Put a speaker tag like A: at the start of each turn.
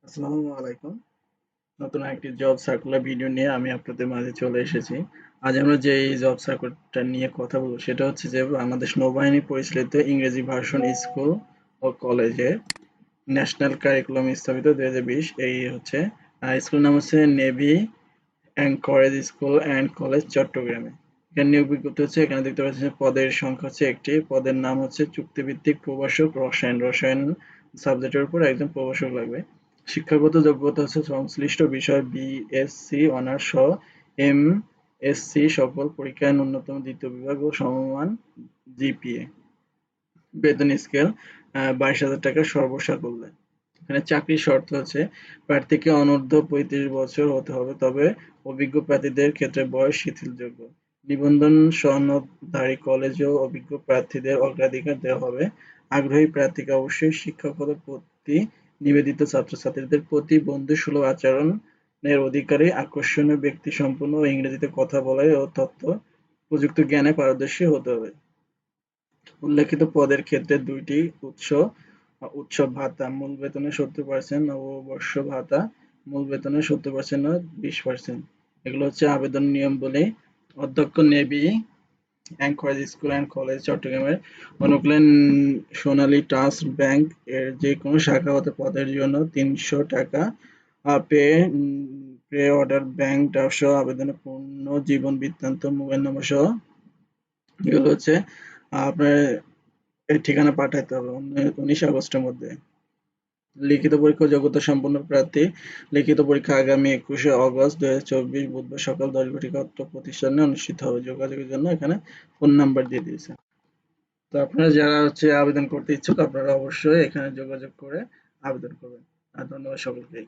A: আসসালামু আলাইকুম। নতুন একটি জব সার্কুলার ভিডিও নিয়ে আমি আপনাদের মাঝে চলে এসেছি। আজ আমরা যে এই জব সার্কুলারটা নিয়ে কথা বলব সেটা হচ্ছে যে বাংলাদেশ নৌবাহিনী পরিচালিত ইংরেজি ভার্সন স্কুল ও কলেজে ন্যাশনাল কারিকুলাম স্থাপিত 2020 এই হচ্ছে স্কুলের নাম হচ্ছে নেভি অ্যাংকরেজ স্কুল অ্যান্ড কলেজ চট্টগ্রামে। এখানে নিয়োগ বিজ্ঞপ্তি হচ্ছে, এখানে দেখতে পাচ্ছেন পদের সংখ্যা হচ্ছে একটি, পদের নাম হচ্ছে চুক্তিভিত্তিক প্রভাষক রসায়ন। রসায়ন সাবজেক্টের উপর একজন প্রভাষক লাগবে। শিক্ষাগত যোগ্যতা হচ্ছে সংশ্লিষ্ট বিষয় বিএসসি অনার্স সহ এমএসসি সকল পরীক্ষায় ন্যূনতম দ্বিতীয় বিভাগ ও সমমান জিপিএ। বেতন স্কেল 22,000 টাকা সর্বসাকুল্যে। এখানে চাকরির শর্ত হচ্ছে প্রার্থীকে অনূর্ধ্ব 35 বছর হতে হবে, তবে অভিজ্ঞ প্রার্থীদের ক্ষেত্রে বয়স শিথিলযোগ্য। নিবন্ধন সনদধারী কলেজ ও অভিজ্ঞ প্রার্থীদের অগ্রাধিকার দেওয়া হবে। আগ্রহী প্রার্থীকে অবশ্যই শিক্ষকতার প্রতি নিবেদিত ছাত্রছাত্রীদের প্রতি বন্ধুসুলভ আচরণের অধিকারী, আকর্ষণীয় ব্যক্তিসম্পন্ন ও ইংরেজিতে কথা বলায় ও তথ্য প্রযুক্তি জ্ঞানে পারদর্শী হতে হবে। উল্লেখিত পদের ক্ষেত্রে দুইটি উৎসব ভাতা মূল বেতনের 70% নববর্ষ ভাতা মূল বেতনের 70% ও 20%। এগুলো হচ্ছে আবেদন নিয়মাবলী। অধ্যক্ষ নেভি অ্যাংকরেজ স্কুল অ্যান্ড কলেজ চট্টগ্রামের অনুকূলে সোনালী ট্রাস্ট ব্যাংক এর যে কোনো শাখা হতে পদের জন্য 300 টাকা পে প্রে অর্ডার ব্যাংক ড্রাফট সহ আবেদনের পূর্ণ জীবন বৃত্তান্ত মোবাইল নম্বর সহ এগুলো হচ্ছে আপনার এই ঠিকানা পাঠাতে হবে 19 আগস্টের মধ্যে। লিখিত পরীক্ষা যোগ্যতা সম্পন্ন প্রার্থী লিখিত পরীক্ষা আগামী 21শে অগস্ট 2024 বুধবার সকাল 10 ঘটিকা অত্র প্রতিষ্ঠানে অনুষ্ঠিত হবে। যোগাযোগের জন্য এখানে ফোন নাম্বার দিয়ে দিয়েছে। তো আপনারা যারা হচ্ছে আবেদন করতে ইচ্ছুক আপনারা অবশ্যই এখানে যোগাযোগ করে আবেদন করবেন। আর ধন্যবাদ সকলকেই।